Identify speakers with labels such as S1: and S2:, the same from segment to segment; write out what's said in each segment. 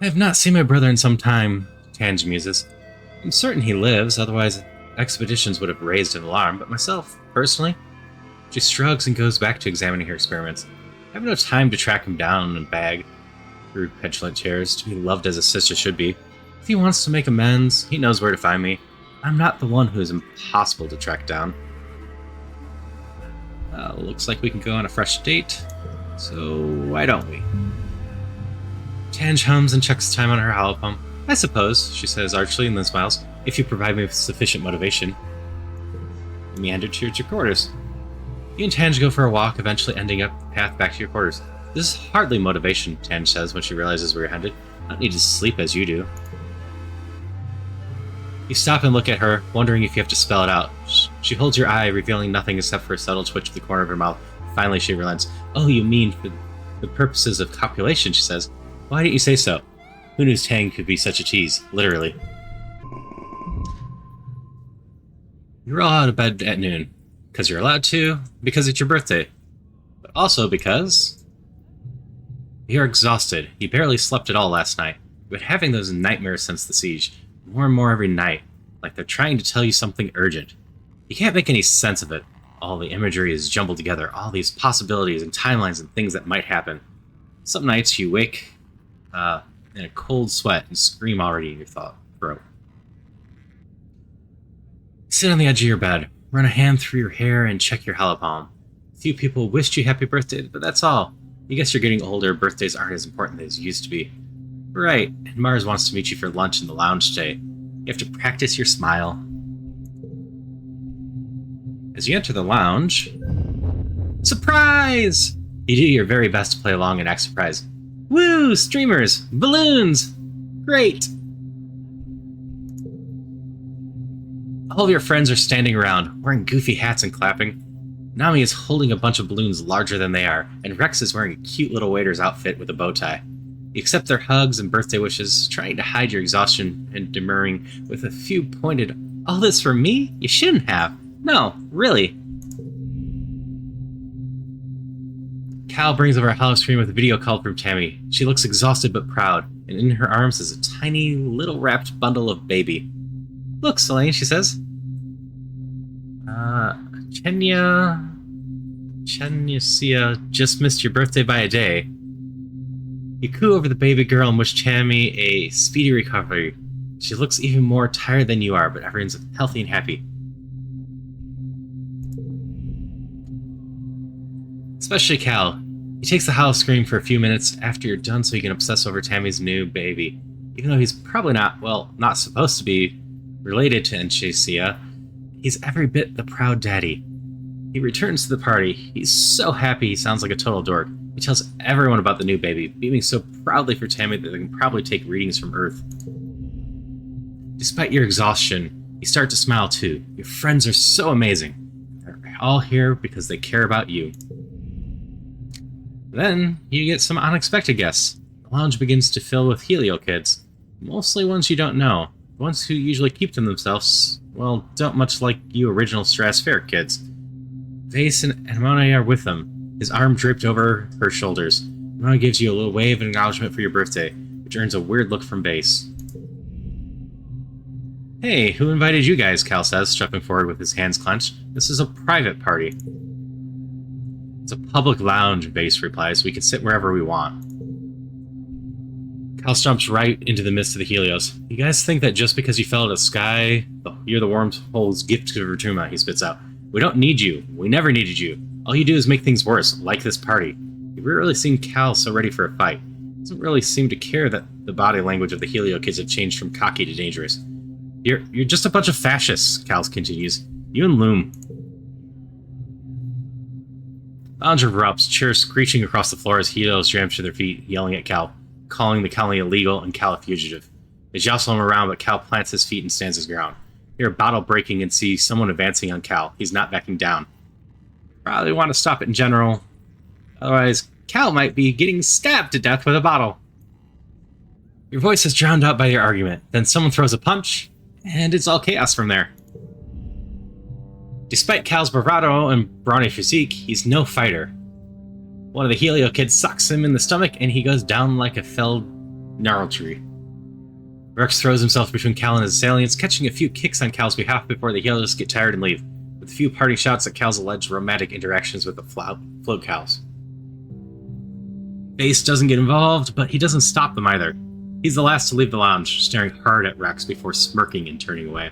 S1: I have not seen my brother in some time, Tange muses. I'm certain he lives, otherwise expeditions would have raised an alarm, but myself, personally, she shrugs and goes back to examining her experiments. I have no time to track him down and bag through petulant chairs to be loved as a sister should be. If he wants to make amends, he knows where to find me. I'm not the one who is impossible to track down. Looks like we can go on a fresh date, so why don't we? Tange hums and checks the time on her holopalm. I suppose, she says archly and then smiles, if you provide me with sufficient motivation. You meander to your quarters. You and Tange go for a walk, eventually ending up the path back to your quarters. This is hardly motivation, Tange says when she realizes where you're headed. I don't need to sleep as you do. You stop and look at her, wondering if you have to spell it out. She holds your eye, revealing nothing except for a subtle twitch of the corner of her mouth. Finally, she relents. Oh, you mean for the purposes of copulation, she says. Why didn't you say so? Who knew Tang could be such a tease, literally. You're all out of bed at noon. Because you're allowed to, because it's your birthday. But also because you're exhausted. You barely slept at all last night. You've been having those nightmares since the siege. More and more every night, like they're trying to tell you something urgent. You can't make any sense of it. All the imagery is jumbled together, all these possibilities and timelines and things that might happen. Some nights you wake in a cold sweat and scream already in your throat. Sit on the edge of your bed, run a hand through your hair and check your holopalm. A few people wished you happy birthday, but that's all. You guess you're getting older, birthdays aren't as important as they used to be. Right, and Mars wants to meet you for lunch in the lounge today. You have to practice your smile. As you enter the lounge... Surprise! You do your very best to play along and act surprised. Woo! Streamers! Balloons! Great! All of your friends are standing around, wearing goofy hats and clapping. Nami is holding a bunch of balloons larger than they are, and Rex is wearing a cute little waiter's outfit with a bow tie. You accept their hugs and birthday wishes, trying to hide your exhaustion and demurring with a few pointed, all this for me? You shouldn't have. No, really. Cal brings over a hollow screen with a video call from Tammy. She looks exhausted but proud, and in her arms is a tiny, little wrapped bundle of baby. Look, Selene, she says. Chenya just missed your birthday by a day. You coo over the baby girl and wish Tammy a speedy recovery. She looks even more tired than you are, but everyone's healthy and happy. Especially Cal. He takes the hollow screen for a few minutes after you're done so he can obsess over Tammy's new baby. Even though he's probably not supposed to be related to Enchesia, he's every bit the proud daddy. He returns to the party. He's so happy he sounds like a total dork. He tells everyone about the new baby, beaming so proudly for Tammy that they can probably take readings from Earth. Despite your exhaustion, you start to smile too. Your friends are so amazing. They're all here because they care about you. Then, you get some unexpected guests. The lounge begins to fill with Helio kids. Mostly ones you don't know. Ones who usually keep to themselves, well, don't much like you original stratospheric kids. Vase and Amone are with them, his arm draped over her shoulders. Amone gives you a little wave of acknowledgement for your birthday, which earns a weird look from Vase. Hey, who invited you guys, Cal says, stepping forward with his hands clenched. This is a private party. It's a public lounge, Vase replies. We can sit wherever we want. Cal jumps right into the midst of the Helios. You guys think that just because you fell out of the sky, you're the wormhole's gift to Vertuma, he spits out. We don't need you. We never needed you. All you do is make things worse, like this party. You've rarely seen Cal so ready for a fight. He doesn't really seem to care that the body language of the Helio kids have changed from cocky to dangerous. You're just a bunch of fascists, Cal continues. You and Loom. Lounge erupts, chairs screeching across the floor as Helios jam to their feet, yelling at Cal, calling the colony illegal and Cal a fugitive. They jostle him around, but Cal plants his feet and stands his ground. You hear a bottle breaking and see someone advancing on Cal. He's not backing down. Probably want to stop it in general. Otherwise, Cal might be getting stabbed to death with a bottle. Your voice is drowned out by your argument. Then someone throws a punch, and it's all chaos from there. Despite Cal's bravado and brawny physique, he's no fighter. One of the Helio kids sucks him in the stomach, and he goes down like a felled Gnarltree. Rex throws himself between Cal and his assailants, catching a few kicks on Cal's behalf before the healers get tired and leave, with a few parting shots at Cal's alleged romantic interactions with the float cows. Base doesn't get involved, but he doesn't stop them either. He's the last to leave the lounge, staring hard at Rex before smirking and turning away.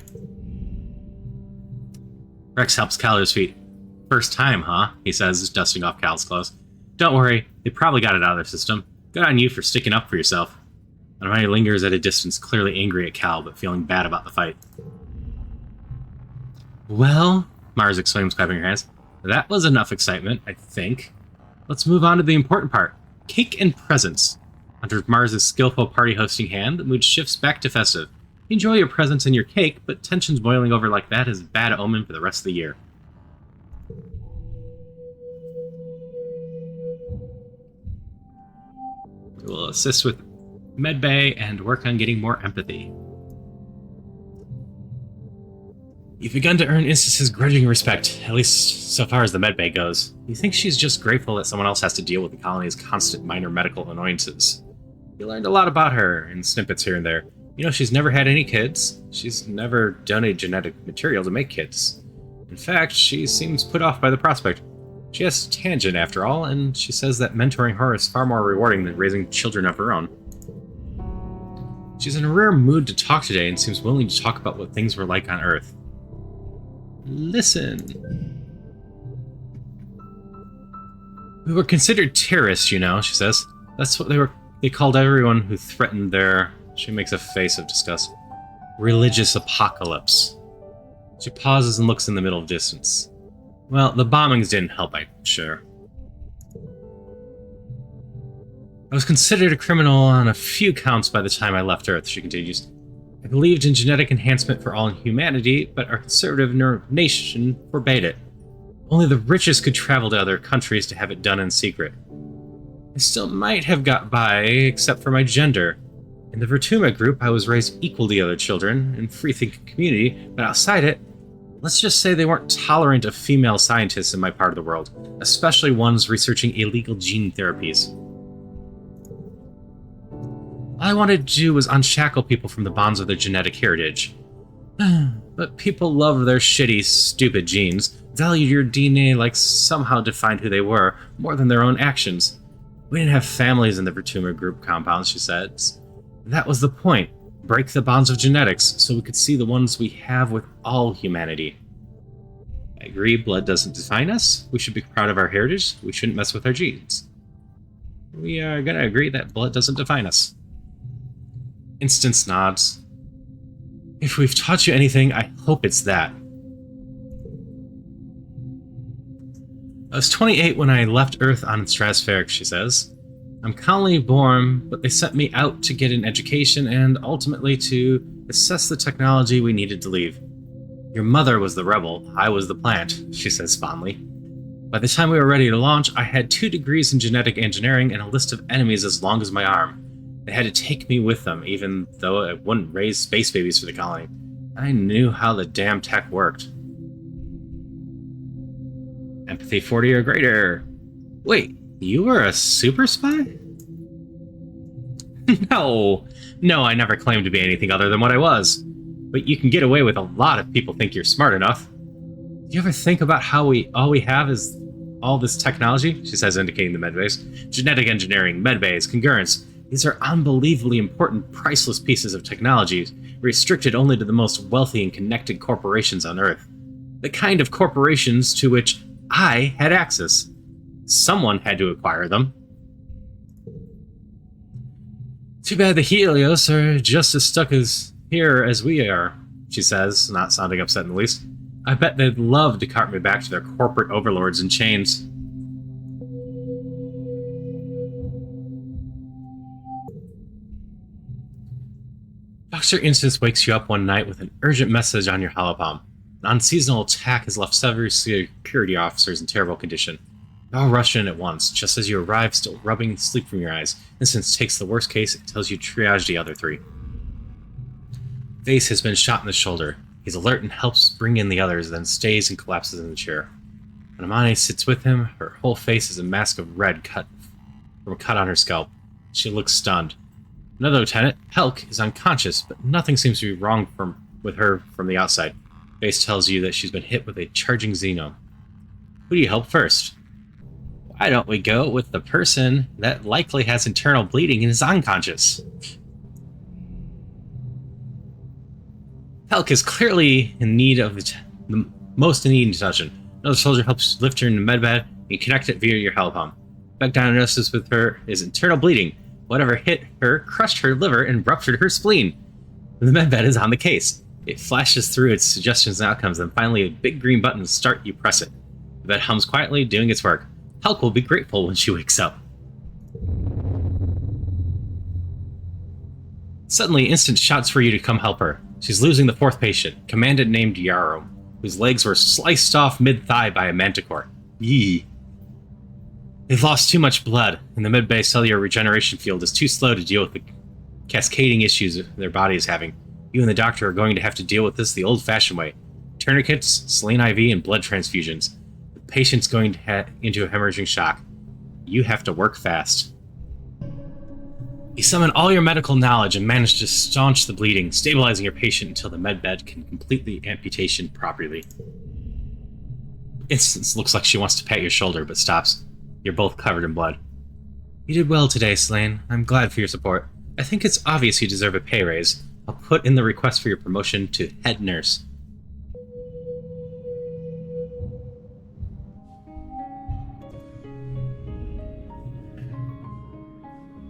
S1: Rex helps Cal to his feet. First time, huh? He says, dusting off Cal's clothes. Don't worry, they probably got it out of their system. Good on you for sticking up for yourself. Hermione lingers at a distance, clearly angry at Cal, but feeling bad about the fight. Well, Mars exclaims, clapping her hands. That was enough excitement, I think. Let's move on to the important part. Cake and presents. Under Mars' skillful party-hosting hand, the mood shifts back to festive. Enjoy your presents and your cake, but tensions boiling over like that is a bad omen for the rest of the year. We will assist with medbay and work on getting more empathy. You've begun to earn Instance's grudging respect, at least so far as the medbay goes. You think she's just grateful that someone else has to deal with the colony's constant minor medical annoyances. You learned a lot about her in snippets here and there. You know, she's never had any kids. She's never donated genetic material to make kids. In fact, she seems put off by the prospect. She has tangent, after all, and she says that mentoring her is far more rewarding than raising children of her own. She's in a rare mood to talk today and seems willing to talk about what things were like on Earth. Listen. We were considered terrorists, you know, she says. That's what they called everyone who threatened their... She makes a face of disgust. Religious apocalypse. She pauses and looks in the middle of distance. Well, the bombings didn't help, I'm sure. I was considered a criminal on a few counts by the time I left Earth, she continues. I believed in genetic enhancement for all humanity, but our conservative nation forbade it. Only the richest could travel to other countries to have it done in secret. I still might have got by, except for my gender. In the Vertuma group, I was raised equal to the other children, in free-thinking community, but outside it, let's just say they weren't tolerant of female scientists in my part of the world, especially ones researching illegal gene therapies. All I wanted to do was unshackle people from the bonds of their genetic heritage. But people love their shitty, stupid genes, valued your DNA like somehow defined who they were, more than their own actions. We didn't have families in the Vertuma group compounds, she says. That was the point. Break the bonds of genetics, so we could see the ones we have with all humanity. I agree, blood doesn't define us. We should be proud of our heritage. We shouldn't mess with our genes. We are gonna agree that blood doesn't define us. Instance nods. If we've taught you anything, I hope it's that. I was 28 when I left Earth on Stratospheric, she says. I'm colony born, but they sent me out to get an education and ultimately to assess the technology we needed to leave. Your mother was the rebel, I was the plant, she says fondly. By the time we were ready to launch, I had 2 degrees in genetic engineering and a list of enemies as long as my arm. They had to take me with them, even though I wouldn't raise space babies for the colony. I knew how the damn tech worked. Empathy 40 or greater. Wait, you were a super spy? No, I never claimed to be anything other than what I was. But you can get away with a lot if people think you're smart enough. Do you ever think about how all we have is all this technology? She says, indicating the medbays. Genetic engineering, medbays, concurrence. These are unbelievably important, priceless pieces of technology, restricted only to the most wealthy and connected corporations on Earth. The kind of corporations to which I had access. Someone had to acquire them. Too bad the Helios are just as stuck here as we are, she says, not sounding upset in the least. I bet they'd love to cart me back to their corporate overlords in chains. Dr. Instance wakes you up one night with an urgent message on your holopalm. An unseasonal attack has left several security officers in terrible condition. They all rush in at once, just as you arrive, still rubbing sleep from your eyes. Instance takes the worst case and tells you to triage the other 3. Vase has been shot in the shoulder. He's alert and helps bring in the others, then stays and collapses in the chair. When Amani sits with him, her whole face is a mask of red cut from a cut on her scalp. She looks stunned. Another lieutenant, Helk, is unconscious, but nothing seems to be wrong with her from the outside. Base tells you that she's been hit with a charging xeno. Who do you help first? Why don't we go with the person that likely has internal bleeding and is unconscious? Helk is clearly in need of the most in need of attention. Another soldier helps lift her in the medbed and connect it via your heli pump. Back down notices with her is internal bleeding. Whatever hit her crushed her liver and ruptured her spleen. The medbed is on the case. It flashes through its suggestions and outcomes, and finally a big green button to start, you press it. The bed hums quietly, doing its work. Helk will be grateful when she wakes up. Suddenly, Instant shouts for you to come help her. She's losing the fourth patient, commandant named Yarrow, whose legs were sliced off mid-thigh by a manticore. Yee. They've lost too much blood, and the mid-bay cellular regeneration field is too slow to deal with the cascading issues their body is having. You and the doctor are going to have to deal with this the old-fashioned way. Tourniquets, saline IV, and blood transfusions. The patient's going to head into a hemorrhaging shock. You have to work fast. You summon all your medical knowledge and manage to staunch the bleeding, stabilizing your patient until the medbed can complete the amputation properly. Instance looks like she wants to pat your shoulder, but stops. You're both covered in blood. You did well today, Slane. I'm glad for your support. I think it's obvious you deserve a pay raise. I'll put in the request for your promotion to head nurse.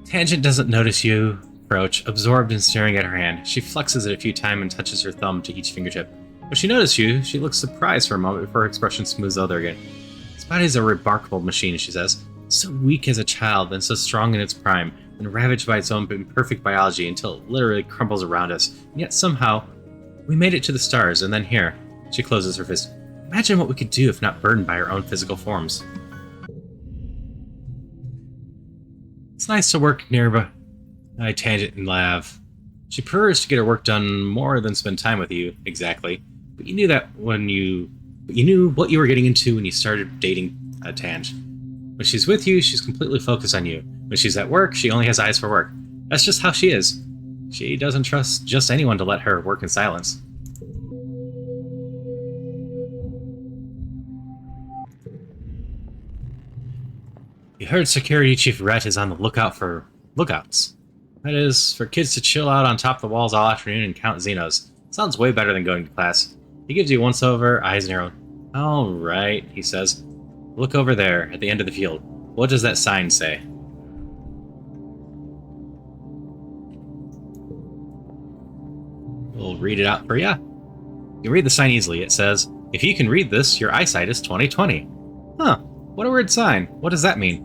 S1: Tangent doesn't notice you approach, absorbed and staring at her hand. She flexes it a few times and touches her thumb to each fingertip. When she notices you, she looks surprised for a moment before her expression smooths over again. This body is a remarkable machine, she says. So weak as a child, then so strong in its prime, and ravaged by its own imperfect biology until it literally crumbles around us. And yet somehow, we made it to the stars, and then here. She closes her fist. Imagine what we could do if not burdened by our own physical forms. It's nice to work nearby Tangent and Lav. She prefers to get her work done more than spend time with you, exactly. But you knew that you knew what you were getting into when you started dating Tange. When she's with you, she's completely focused on you. When she's at work, she only has eyes for work. That's just how she is. She doesn't trust just anyone to let her work in silence. You heard Security Chief Rhett is on the lookout for lookouts. That is, for kids to chill out on top of the walls all afternoon and count Xenos. Sounds way better than going to class. He gives you once-over, eyes narrowed. All right, he says. Look over there, at the end of the field. What does that sign say? We'll read it out for you. You can read the sign easily. It says, if you can read this, your eyesight is 20/20. Huh, what a weird sign. What does that mean?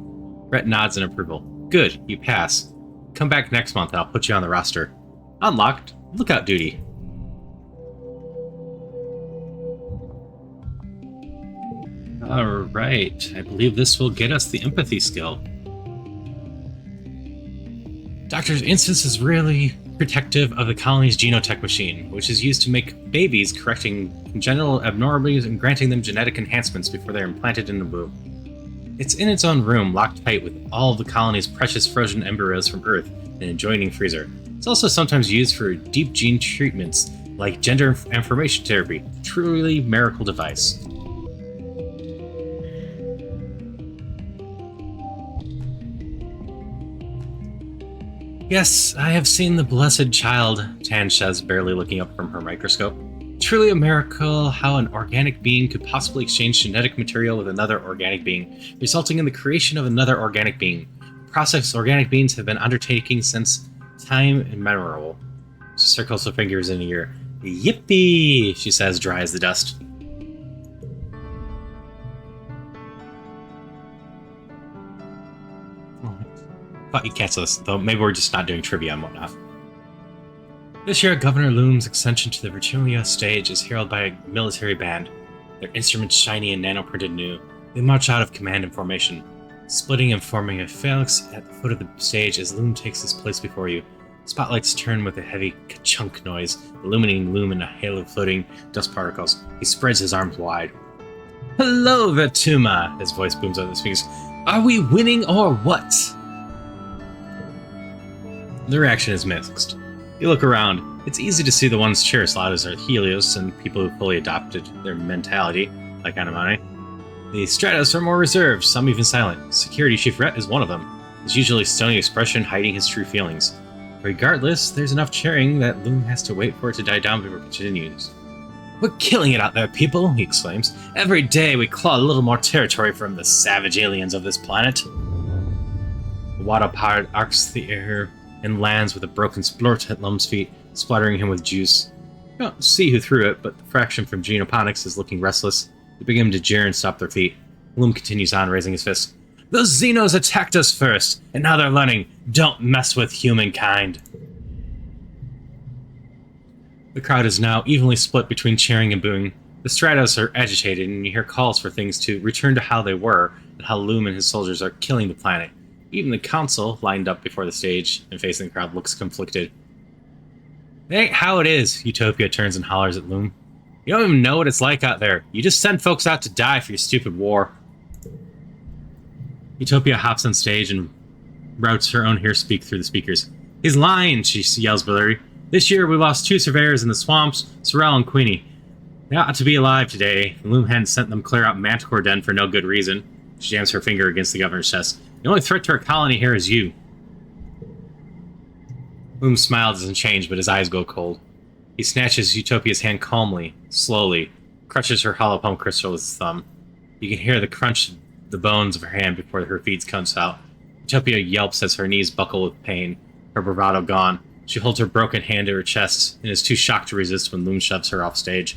S1: Rhett nods in approval. Good, you pass. Come back next month and I'll put you on the roster. Unlocked. Lookout duty. Alright, I believe this will get us the empathy skill. Dr. Instance is really protective of the colony's genotech machine, which is used to make babies, correcting congenital abnormalities and granting them genetic enhancements before they're implanted in the womb. It's in its own room, locked tight with all of the colony's precious frozen embryos from Earth in an adjoining freezer. It's also sometimes used for deep gene treatments, like gender information therapy. Truly miracle device. Yes, I have seen the blessed child, Tan says, barely looking up from her microscope. Truly a miracle how an organic being could possibly exchange genetic material with another organic being, resulting in the creation of another organic being. A process organic beings have been undertaking since time immemorial. She circles her fingers in a ear. Yippee, she says, dry as the dust. Thought you'd cancel this, though maybe we're just not doing trivia and whatnot. This year, Governor Loom's ascension to the Virginia stage is heralded by a military band. Their instruments shiny and nano-printed new. They march out of command and formation, splitting and forming a phalanx at the foot of the stage as Loom takes his place before you. Spotlights turn with a heavy ka-chunk noise, illuminating Loom in a halo of floating dust particles. He spreads his arms wide. Hello, Vetuma! His voice booms over the speakers. Are we winning or what? The reaction is mixed. You look around, it's easy to see the ones cheering loudest are Helios and people who fully adopted their mentality, like Anamane. The Stratos are more reserved, some even silent. Security Chief Rhett is one of them. His usually stony expression hiding his true feelings. Regardless, there's enough cheering that Loom has to wait for it to die down before it continues. "We're killing it out there, people," he exclaims. "Every day we claw a little more territory from the savage aliens of this planet." The Wadapard arcs the air and lands with a broken splort at Lum's feet, splattering him with juice. You don't see who threw it, but the fraction from Genoponics is looking restless. They begin to jeer and stop their feet. Lum continues on, raising his fist. "Those Xenos attacked us first, and now they're learning, don't mess with humankind." The crowd is now evenly split between cheering and booing. The Stratos are agitated, and you hear calls for things to return to how they were, and how Loom and his soldiers are killing the planet. Even the council, lined up before the stage and facing the crowd, looks conflicted. "It ain't how it is," Utopia turns and hollers at Loom. "You don't even know what it's like out there. You just send folks out to die for your stupid war." Utopia hops on stage and routes her own hair speak through the speakers. "He's lying," she yells bitterly. "This year we lost 2 surveyors in the swamps, Sorrel and Queenie. They ought to be alive today. Loom hadn't sent them clear out Manticore Den for no good reason." She jams her finger against the governor's chest. "The only threat to our colony here is you." Loom's smile doesn't change, but his eyes go cold. He snatches Utopia's hand calmly, slowly, crushes her hollow palm crystal with his thumb. You can hear the crunch of the bones of her hand before her feet comes out. Utopia yelps as her knees buckle with pain, her bravado gone. She holds her broken hand to her chest and is too shocked to resist when Loom shoves her off stage.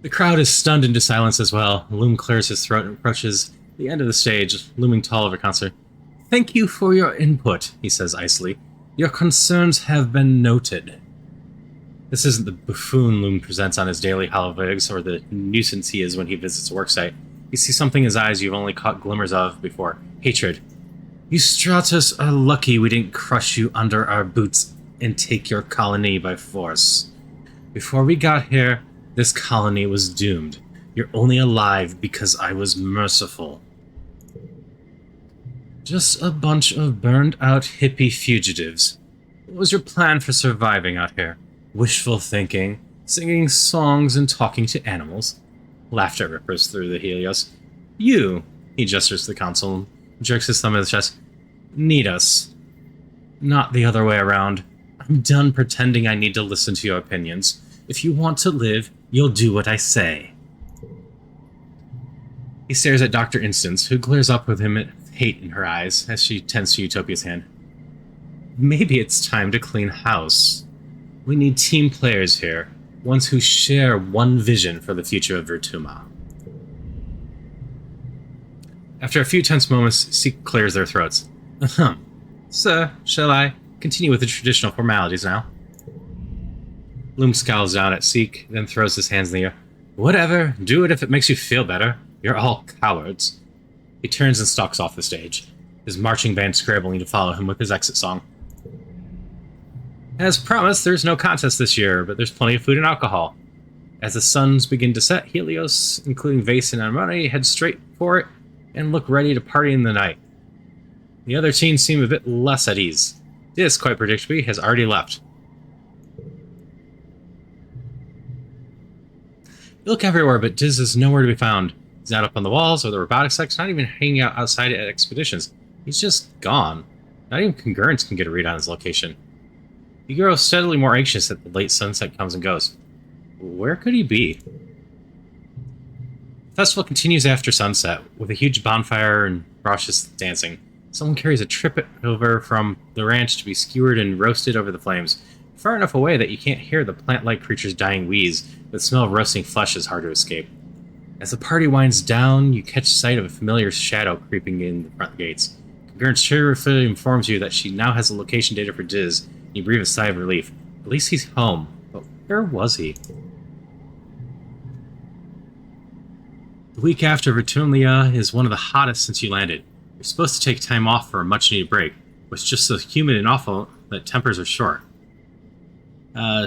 S1: The crowd is stunned into silence as well. Loom clears his throat and approaches the end of the stage, looming tall over concert. "Thank you for your input," he says icily. "Your concerns have been noted." This isn't the buffoon Loom presents on his daily holovigs or the nuisance he is when he visits a worksite. You see something in his eyes you've only caught glimmers of before. Hatred. "You Stratos are lucky we didn't crush you under our boots and take your colony by force. Before we got here, this colony was doomed. You're only alive because I was merciful. Just a bunch of burned-out hippie fugitives. What was your plan for surviving out here? Wishful thinking, singing songs and talking to animals?" Laughter rippers through the Helios. "You," he gestures to the council, jerks his thumb at his chest, "need us. Not the other way around. I'm done pretending I need to listen to your opinions. If you want to live, you'll do what I say." He stares at Dr. Instance, who glares up with him at hate in her eyes as she tends to Utopia's hand. "Maybe it's time to clean house. We need team players here, ones who share one vision for the future of Virtuma." After a few tense moments, Seek clears their throats. "Ahem. Sir, shall I continue with the traditional formalities now?" Loom scowls down at Seek, then throws his hands in the air. "Whatever, do it if it makes you feel better. You're all cowards." He turns and stalks off the stage, his marching band scrambling to follow him with his exit song. As promised, there's no contest this year, but there's plenty of food and alcohol. As the suns begin to set, Helios, including Vase and Armani, head straight for it and look ready to party in the night. The other teens seem a bit less at ease. Dis, quite predictably, has already left. You look everywhere, but Diz is nowhere to be found. He's not up on the walls or the robotics section, not even hanging out outside at expeditions. He's just gone. Not even congruence can get a read on his location. You grow steadily more anxious as the late sunset comes and goes. Where could he be? The festival continues after sunset, with a huge bonfire and raucous dancing. Someone carries a trivet over from the ranch to be skewered and roasted over the flames, far enough away that you can't hear the plant-like creature's dying wheeze, but the smell of roasting flesh is hard to escape. As the party winds down, you catch sight of a familiar shadow creeping in the front gates. Gurn's cheerfully informs you that she now has the location data for Diz, and you breathe a sigh of relief. At least he's home. But where was he? The week after Vertulia is one of the hottest since you landed. You're supposed to take time off for a much-needed break, but it's just so humid and awful that tempers are short.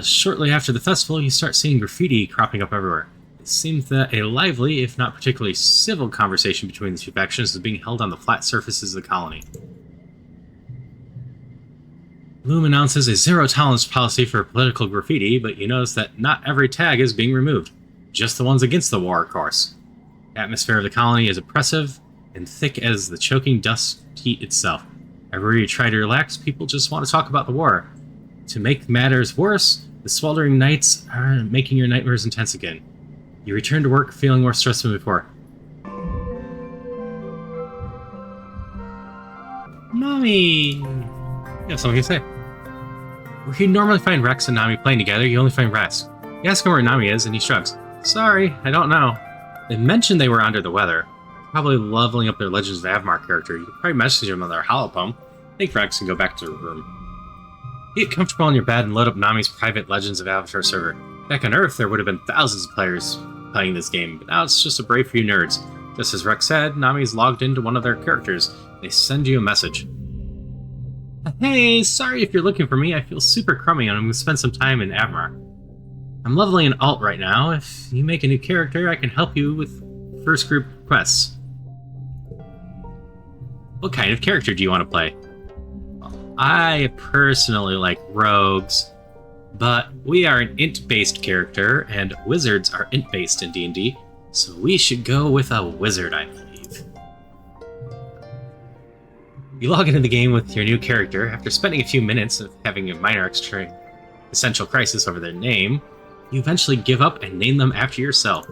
S1: Shortly after the festival, you start seeing graffiti cropping up everywhere. It seems that a lively, if not particularly civil, conversation between the two factions is being held on the flat surfaces of the colony. Loom announces a zero-tolerance policy for political graffiti, but you notice that not every tag is being removed. Just the ones against the war, of course. The atmosphere of the colony is oppressive and thick as the choking dust heat itself. Everywhere you try to relax, people just want to talk about the war. To make matters worse, the sweltering nights are making your nightmares intense again. You return to work feeling more stressed than before. Nami! You have something to say. Where you normally find Rex and Nami playing together, you only find Rex. You ask him where Nami is, and he shrugs. Sorry, I don't know. They mentioned they were under the weather. Probably leveling up their Legends of Avmar character. You could probably message them on their holopome. Take Rex and go back to the room. You get comfortable in your bed and load up Nami's private Legends of Avatar server. Back on Earth, there would have been thousands of players playing this game, but now it's just a brave few nerds. Just as Rex said, Nami's logged into one of their characters. They send you a message. Hey, sorry if you're looking for me. I feel super crummy and I'm going to spend some time in Avmar. I'm leveling an alt right now. If you make a new character, I can help you with first group quests. What kind of character do you want to play? Well, I personally like rogues, but we are an int-based character, and wizards are int-based in D&D, so we should go with a wizard, I believe. You log into the game with your new character. After spending a few minutes of having a minor existential crisis over their name, you eventually give up and name them after yourself.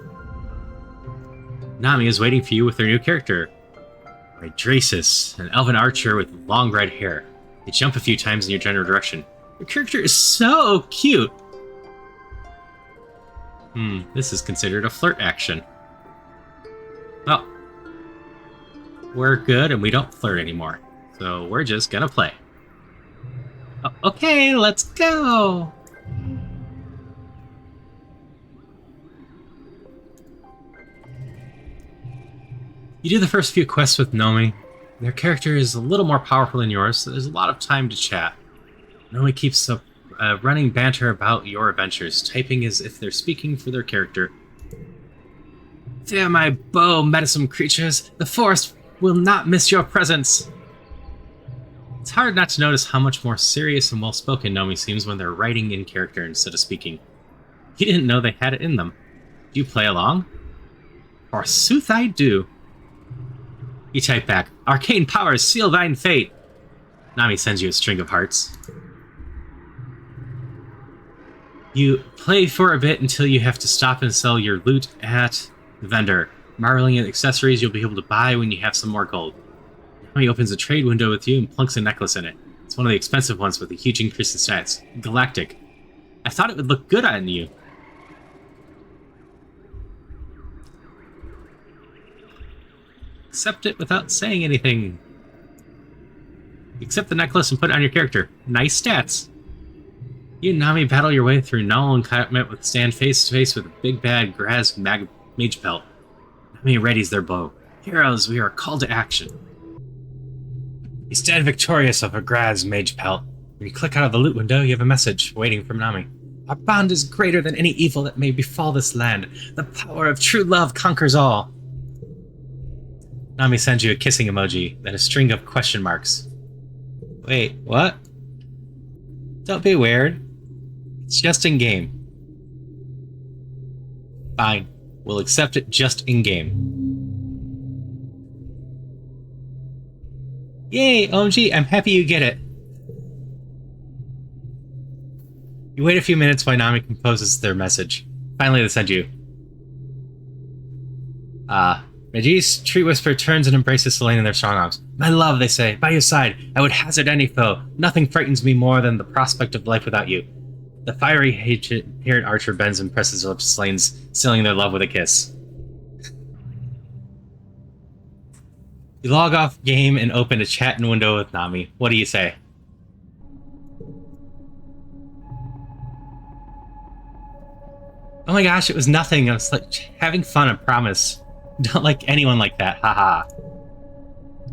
S1: Nami is waiting for you with her new character, Hydrasis, an elven archer with long red hair. They jump a few times in your general direction. Your character is so cute! This is considered a flirt action. Well, we're good and we don't flirt anymore. So we're just gonna play. Okay, let's go! You do the first few quests with Nomi. Their character is a little more powerful than yours, so there's a lot of time to chat. Nomi keeps up running banter about your adventures, typing as if they're speaking for their character. Dear my bow, meddlesome creatures, the forest will not miss your presence! It's hard not to notice how much more serious and well-spoken Nomi seems when they're writing in character instead of speaking. You didn't know they had it in them. Do you play along? Forsooth I do. You type back, Arcane powers, seal thine fate! Nami sends you a string of hearts. You play for a bit until you have to stop and sell your loot at the vendor, marveling at accessories you'll be able to buy when you have some more gold. Nami opens a trade window with you and plunks a necklace in it. It's one of the expensive ones with a huge increase in stats. Galactic. I thought it would look good on you. Accept it without saying anything. Accept the necklace and put it on your character. Nice stats. You and Nami battle your way through Null encampment with stand face to face with a big bad Graz mage pelt. Nami readies their bow. Heroes, we are called to action. You stand victorious of a Graz mage pelt. When you click out of the loot window, you have a message waiting from Nami. Our bond is greater than any evil that may befall this land. The power of true love conquers all. Nami sends you a kissing emoji, then a string of question marks. Wait, what? Don't be weird. It's just in-game. Fine. We'll accept it just in-game. Yay, OMG, I'm happy you get it. You wait a few minutes while Nami composes their message. Finally, they send you. Regis, Tree Whisperer turns and embraces Selene in their strong arms. My love, they say, by your side, I would hazard any foe. Nothing frightens me more than the prospect of life without you. The fiery haired archer bends and presses her lips to Selene's, sealing their love with a kiss. You log off game and open a chat window with Nami. What do you say? Oh my gosh, it was nothing. I was like having fun, I promise. Don't like anyone like that, haha.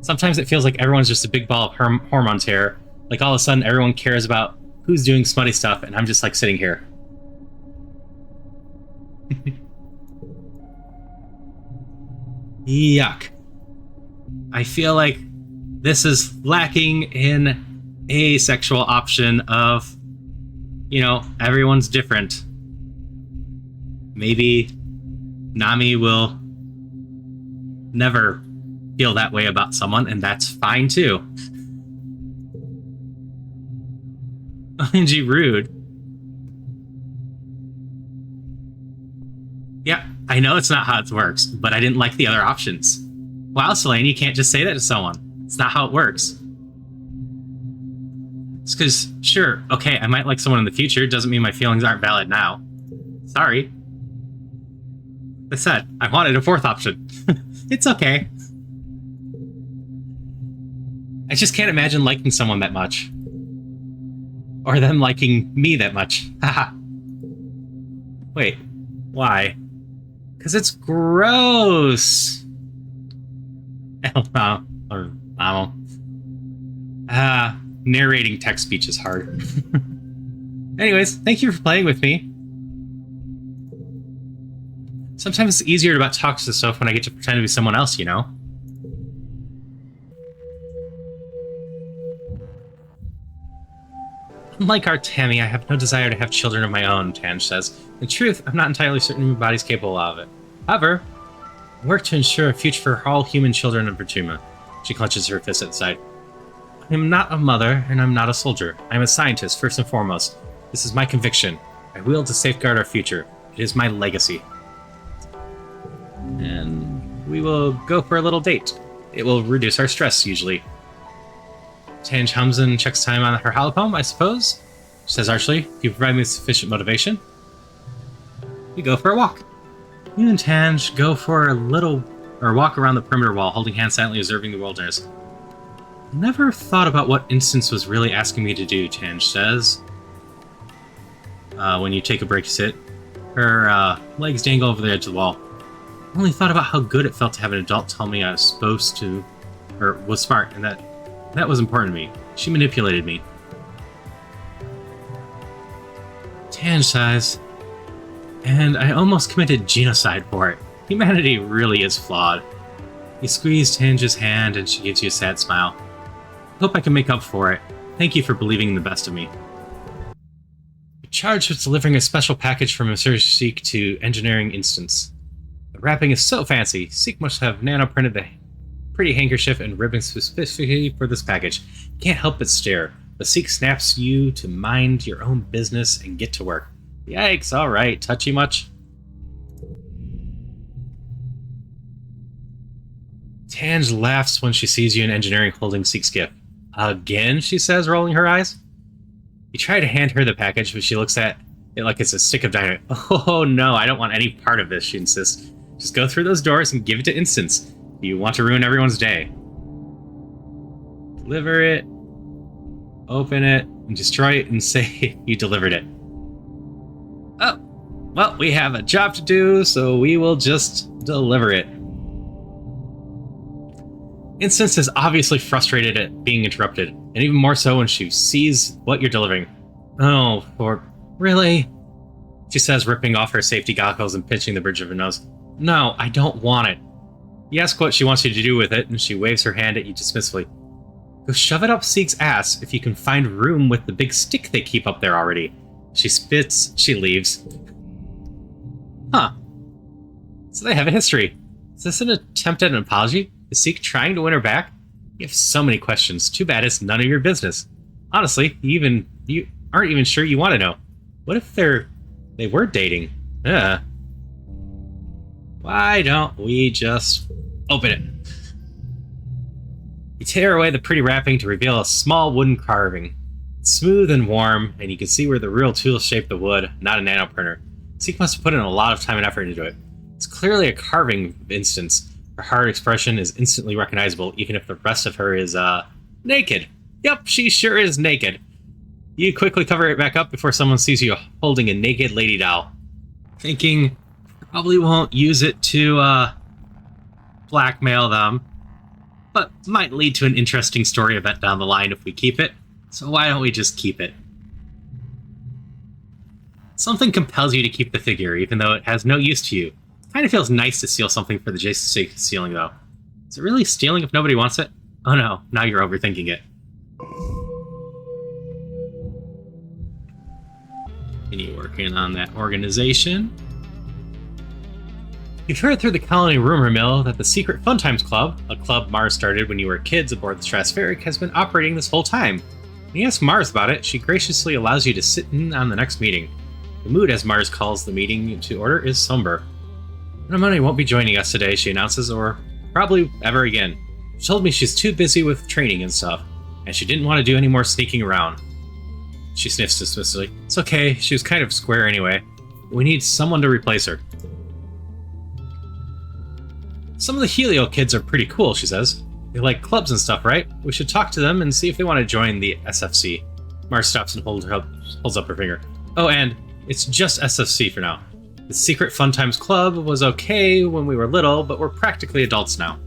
S1: Sometimes it feels like everyone's just a big ball of hormones here. Like all of a sudden everyone cares about who's doing smutty stuff and I'm just like sitting here. Yuck. I feel like this is lacking in asexual option of, you know, everyone's different. Maybe Nami will never feel that way about someone, and that's fine too. OMG, rude. Yeah, I know it's not how it works, but I didn't like the other options. Wow, Selene, you can't just say that to someone. It's not how it works. It's because, sure, okay, I might like someone in the future, doesn't mean my feelings aren't valid now. Sorry. I said, I wanted a fourth option. It's okay. I just can't imagine liking someone that much. Or them liking me that much. Haha. Wait, why? Because it's gross. Or, I don't know. Narrating text speech is hard. Anyways, thank you for playing with me. Sometimes it's easier to talk to stuff when I get to pretend to be someone else, you know? Unlike our Tammy, I have no desire to have children of my own, Tange says. In truth, I'm not entirely certain my body's capable of it. However, I work to ensure a future for all human children of Virtuma. She clenches her fist at the side. I am not a mother, and I'm not a soldier. I am a scientist, first and foremost. This is my conviction. I will to safeguard our future. It is my legacy. And we will go for a little date. It will reduce our stress, usually. Tange hums and checks time on her holocomb, I suppose. She says archly, if you provide me with sufficient motivation, we go for a walk. You and Tange go for a little, or walk around the perimeter wall, holding hands silently observing the wilderness. Never thought about what Instance was really asking me to do, Tange says. When you take a break to sit, her legs dangle over the edge of the wall. I only thought about how good it felt to have an adult tell me I was supposed to, or was smart, and that was important to me. She manipulated me. Tange sighs. And I almost committed genocide for it. Humanity really is flawed. You squeeze Tange's hand and she gives you a sad smile. I hope I can make up for it. Thank you for believing in the best of me. You're charged with delivering a special package from Monsieur Seek to Engineering Instance. The wrapping is so fancy. Seek must have nano-printed the pretty handkerchief and ribbon specifically for this package. You can't help but stare, but Seek snaps you to mind your own business and get to work. Yikes, alright. Touchy much? Tange laughs when she sees you in engineering holding Seek's gift. Again, she says, rolling her eyes. You try to hand her the package, but she looks at it like it's a stick of dynamite. Oh no, I don't want any part of this, she insists. Just go through those doors and give it to Instance. You want to ruin everyone's day. Deliver it, open it, and destroy it and say you delivered it. Oh, well, we have a job to do, so we will just deliver it. Instance is obviously frustrated at being interrupted, and even more so when she sees what you're delivering. Oh, really? She says, ripping off her safety goggles and pinching the bridge of her nose. No, I don't want it. You ask what she wants you to do with it, and she waves her hand at you dismissively. Go shove it up Seek's ass if you can find room with the big stick they keep up there already. She spits, she leaves. Huh. So they have a history. Is this an attempt at an apology? Is Seek trying to win her back? You have so many questions. Too bad it's none of your business. Honestly, you aren't even sure you want to know. What if they were dating? Why don't we just open it? You tear away the pretty wrapping to reveal a small wooden carving. It's smooth and warm, and you can see where the real tool shaped the wood, not a nanoprinter. Seek must have put in a lot of time and effort into it. It's clearly a carving of Instance. Her hard expression is instantly recognizable, even if the rest of her is, naked. Yep, she sure is naked. You quickly cover it back up before someone sees you holding a naked lady doll. Thinking, probably won't use it to, blackmail them, but might lead to an interesting story event down the line if we keep it, so why don't we just keep it? Something compels you to keep the figure, even though it has no use to you. Kind of feels nice to steal something for the sake of stealing, though. Is it really stealing if nobody wants it? Oh no, now you're overthinking it. Continue working on that organization. You've heard through the colony rumor mill that the secret Fun Times Club, a club Mars started when you were kids aboard the Stratospheric, has been operating this whole time. When you ask Mars about it, she graciously allows you to sit in on the next meeting. The mood, as Mars calls the meeting to order, is somber. Money won't be joining us today, she announces, or probably ever again. She told me she's too busy with training and stuff, and she didn't want to do any more sneaking around. She sniffs dismissively. It's okay, she was kind of square anyway. We need someone to replace her. Some of the Helio kids are pretty cool, she says. They like clubs and stuff, right? We should talk to them and see if they want to join the SFC. Mars stops and holds up her finger. Oh, and it's just SFC for now. The secret Fun Times Club was okay when we were little, but we're practically adults now.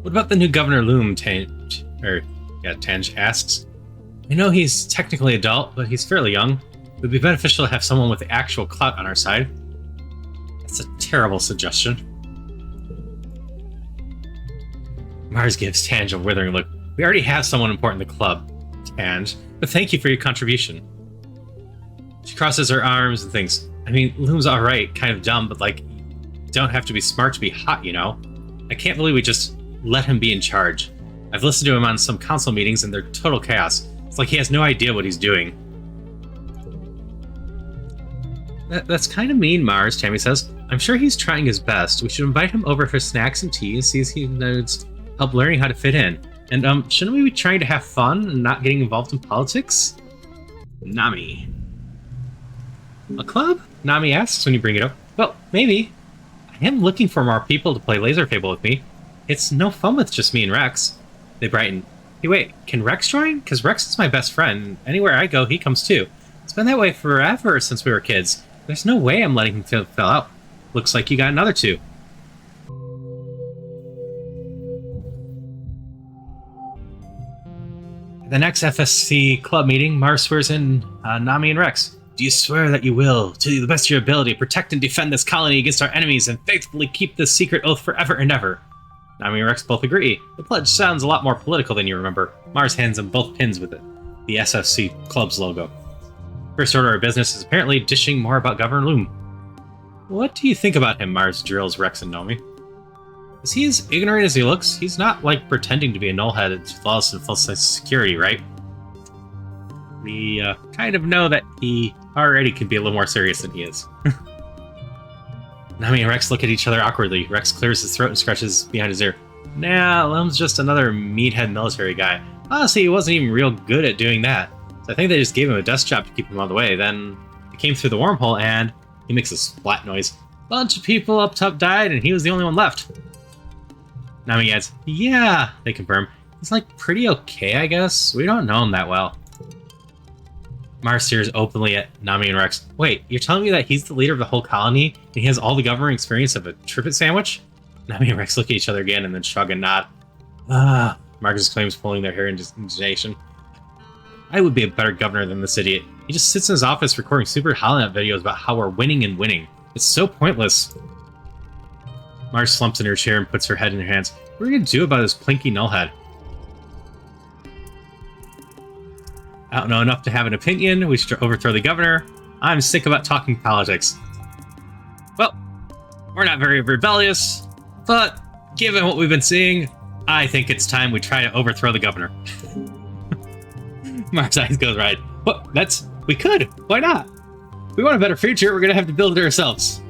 S1: What about the new Governor Loom, Tange asks. I know he's technically adult, but he's fairly young. It would be beneficial to have someone with actual clout on our side. That's a terrible suggestion. Mars gives Tange a withering look. We already have someone important in the club, Tange, but thank you for your contribution. She crosses her arms and thinks, I mean, Loom's alright, kind of dumb, but like, you don't have to be smart to be hot, you know? I can't believe we just let him be in charge. I've listened to him on some council meetings and they're total chaos. It's like he has no idea what he's doing. That's kind of mean, Mars, Tammy says. I'm sure he's trying his best. We should invite him over for snacks and tea and see if he knows help learning how to fit in. And shouldn't we be trying to have fun and not getting involved in politics? Nami. A club? Nami asks when you bring it up. Well, maybe. I am looking for more people to play Laser Fable with me. It's no fun with just me and Rex. They brighten. Hey, wait, can Rex join? Because Rex is my best friend. Anywhere I go, he comes too. It's been that way forever since we were kids. There's no way I'm letting him fill out. Looks like you got another two. At the next FSC club meeting, Mars swears in Nami and Rex. Do you swear that you will, to the best of your ability, protect and defend this colony against our enemies and faithfully keep this secret oath forever and ever? Nami and Rex both agree. The pledge sounds a lot more political than you remember. Mars hands them both pins with it, the SFC Club's logo. First order of business is apparently dishing more about Governor Loom. What do you think about him, Mars drills Rex and Nami. Is he as ignorant as he looks? He's not, like, pretending to be a nullhead and flawless and false sense of security, right? We, kind of know that he already can be a little more serious than he is. Nami and Rex look at each other awkwardly. Rex clears his throat and scratches behind his ear. Nah, Loom's just another meathead military guy. Honestly, he wasn't even real good at doing that. So I think they just gave him a desk job to keep him out of the way. Then he came through the wormhole and he makes a splat noise. Bunch of people up top died and he was the only one left. Nami adds, yeah, they confirm. He's like pretty okay, I guess. We don't know him that well. Mars stares openly at Nami and Rex. Wait, you're telling me that he's the leader of the whole colony and he has all the governing experience of a trivet sandwich? Nami and Rex look at each other again and then shrug and nod. Marcus claims, pulling their hair in indignation. I would be a better governor than this idiot. He just sits in his office recording super Hollywood videos about how we're winning and winning. It's so pointless. Mars slumps in her chair and puts her head in her hands. What are we gonna do about this plinky nullhead? I don't know enough to have an opinion. We should overthrow the governor. I'm sick about talking politics. Well, we're not very rebellious, but given what we've been seeing, I think it's time we try to overthrow the governor. Mark's eyes goes wide. What? We could. Why not? If we want a better future, we're gonna have to build it ourselves.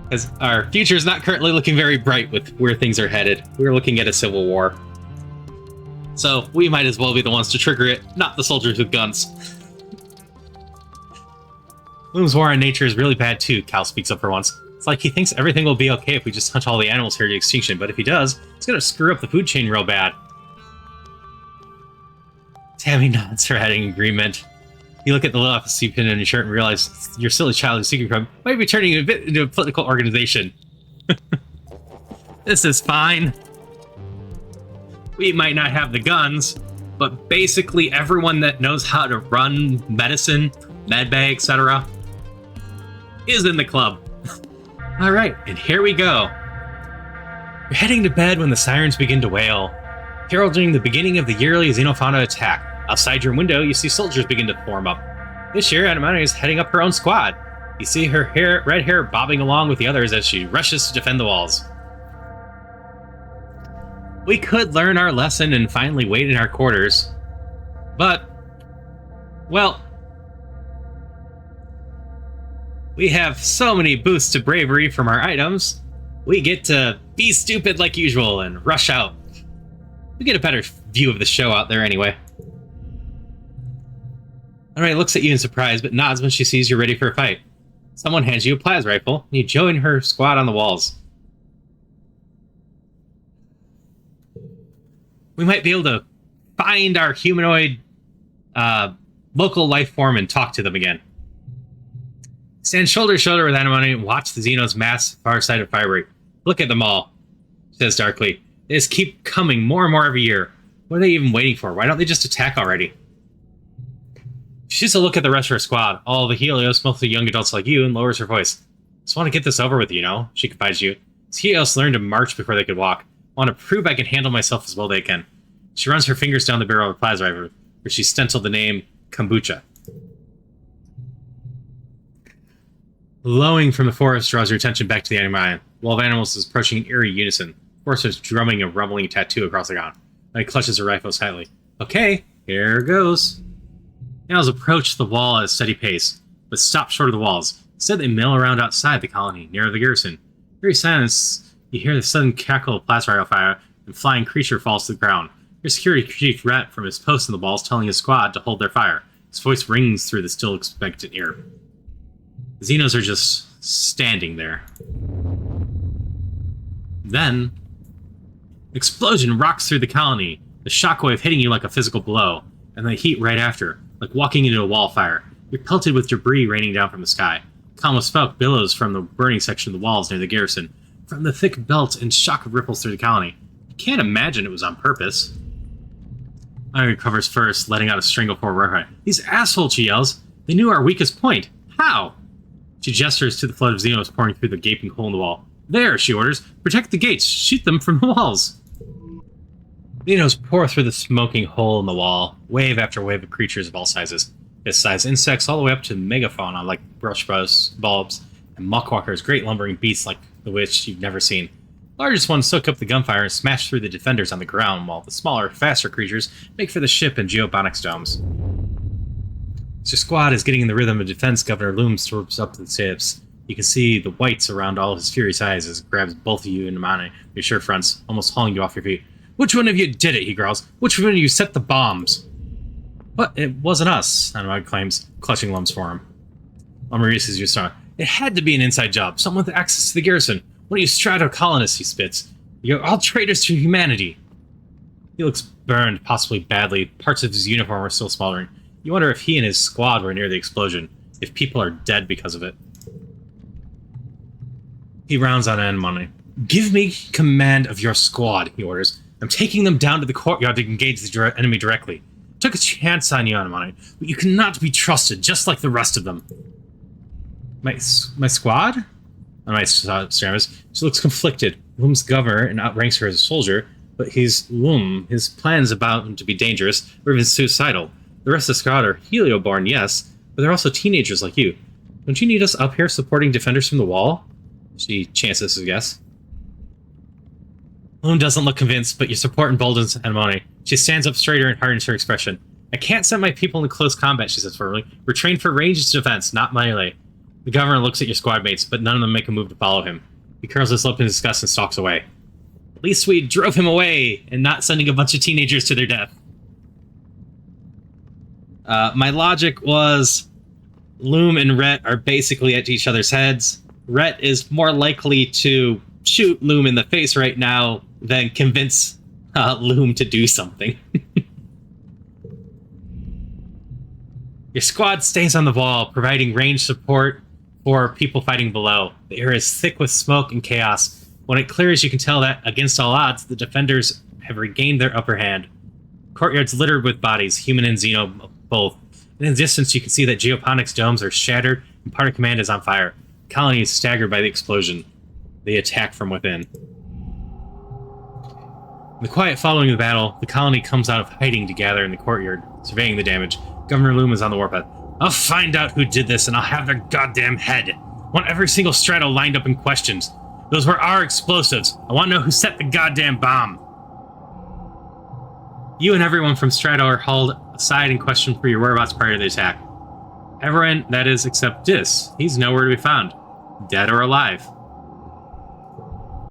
S1: Because our future is not currently looking very bright with where things are headed. We're looking at a civil war. So we might as well be the ones to trigger it, not the soldiers with guns. Loom's war on nature is really bad too, Cal speaks up for once. It's like he thinks everything will be okay if we just hunt all the animals here to extinction, but if he does, it's gonna screw up the food chain real bad. Tammy nods her head in agreement. You look at the little FSC pin in your shirt and realize your silly childhood secret club might be turning a bit into a political organization. This is fine. We might not have the guns, but basically everyone that knows how to run medicine, medbay, etc. is in the club. Alright, and here we go. You're heading to bed when the sirens begin to wail. heralding the beginning of the yearly Xenofauna attack. Outside your window, you see soldiers begin to form up. This year, Anamani is heading up her own squad. You see her red hair bobbing along with the others as she rushes to defend the walls. We could learn our lesson and finally wait in our quarters, but, well, we have so many boosts to bravery from our items, we get to be stupid like usual and rush out. We get a better view of the show out there anyway. Alright, looks at you in surprise, but nods when she sees you're ready for a fight. Someone hands you a plas rifle, and you join her squad on the walls. We might be able to find our humanoid local life form and talk to them again. Stand shoulder to shoulder with Anamani and watch the Xenos mass far side of Firebreak. Look at them all, she says darkly. They just keep coming more and more every year. What are they even waiting for? Why don't they just attack already? She shoots a look at the rest of her squad, all the Helios, mostly young adults like you, and lowers her voice. Just want to get this over with, you know, she confides you. These Helios learned to march before they could walk. I want to prove I can handle myself as well as they can. She runs her fingers down the barrel of the plasma rifle, where she stenciled the name Kombucha. Lowing from the forest draws your attention back to the animal. The wall of animals is approaching in eerie unison. The forest is drumming a rumbling tattoo across the ground. He clutches her rifle tightly. Okay, here goes. Animals approach the wall at a steady pace, but stop short of the walls. Instead, they mill around outside the colony, near the garrison. Very silence, you hear the sudden cackle of plasma rifle fire, and flying creature falls to the ground. Your security chief Rhett from his post in the walls telling his squad to hold their fire. His voice rings through the still expectant ear. The Xenos are just standing there. Then, an explosion rocks through the colony, the shockwave hitting you like a physical blow, and the heat right after, like walking into a wall fire. You're pelted with debris raining down from the sky. Calm of smoke billows from the burning section of the walls near the garrison. From the thick belt and shock ripples through the colony. You can't imagine it was on purpose. Iron recovers first, letting out a string of horror. These assholes, she yells. They knew our weakest point. How? She gestures to the flood of Xenos pouring through the gaping hole in the wall. There, she orders. Protect the gates. Shoot them from the walls. Xenos pour through the smoking hole in the wall, wave after wave of creatures of all sizes. Fist-sized insects all the way up to megafauna like brush bulbs and muckwalkers, great lumbering beasts like the which you've never seen. The largest ones soak up the gunfire and smash through the defenders on the ground, while the smaller, faster creatures make for the ship and geobonics domes. As your squad is getting in the rhythm of defense, Governor Loom swoops up the tips. You can see the whites around all his furious eyes as he grabs both of you in the your shirt fronts, almost hauling you off your feet. Which one of you did it, he growls. Which one of you set the bombs? But it wasn't us, Anamag claims, clutching Lum's forearm. Lum releases you strong. It had to be an inside job, someone with access to the garrison. One of you strato-colonists, he spits. You're all traitors to humanity. He looks burned, possibly badly. Parts of his uniform are still smoldering. You wonder if he and his squad were near the explosion, if people are dead because of it. He rounds on Anamani. Give me command of your squad, he orders. I'm taking them down to the courtyard to engage the enemy directly. Took a chance on you, Anamani, but you cannot be trusted, just like the rest of them. My squad? Anamani stammers. She looks conflicted. Lum's governor and outranks her as a soldier, but he's Lum. His plan's about him to be dangerous, or even suicidal. The rest of the squad are Helioborn, yes, but they're also teenagers like you. Don't you need us up here supporting defenders from the wall? She chances a guess. Lum doesn't look convinced, but your support emboldens Anamani. She stands up straighter and hardens her expression. I can't send my people into close combat, she says firmly. We're trained for ranged defense, not melee. The governor looks at your squad mates, but none of them make a move to follow him. He curls his lip in disgust and stalks away. At least we drove him away, and not sending a bunch of teenagers to their death. My logic was Loom and Rhett are basically at each other's heads. Rhett is more likely to shoot Loom in the face right now than convince Loom to do something. Your squad stays on the wall, providing range support for people fighting below. The air is thick with smoke and chaos. When it clears, you can tell that, against all odds, the defenders have regained their upper hand. Courtyard's littered with bodies, human and Xeno both. In the distance, you can see that geoponics domes are shattered and part of command is on fire. The colony is staggered by the explosion. They attack from within. In the quiet following the battle, the colony comes out of hiding to gather in the courtyard, surveying the damage. Governor Loom is on the warpath. I'll find out who did this, and I'll have their goddamn head. I want every single strato lined up and questioned. Those were our explosives. I want to know who set the goddamn bomb. You and everyone from Strato are hauled aside and questioned for your whereabouts prior to the attack. Everyone, that is, except Dis. He's nowhere to be found. Dead or alive.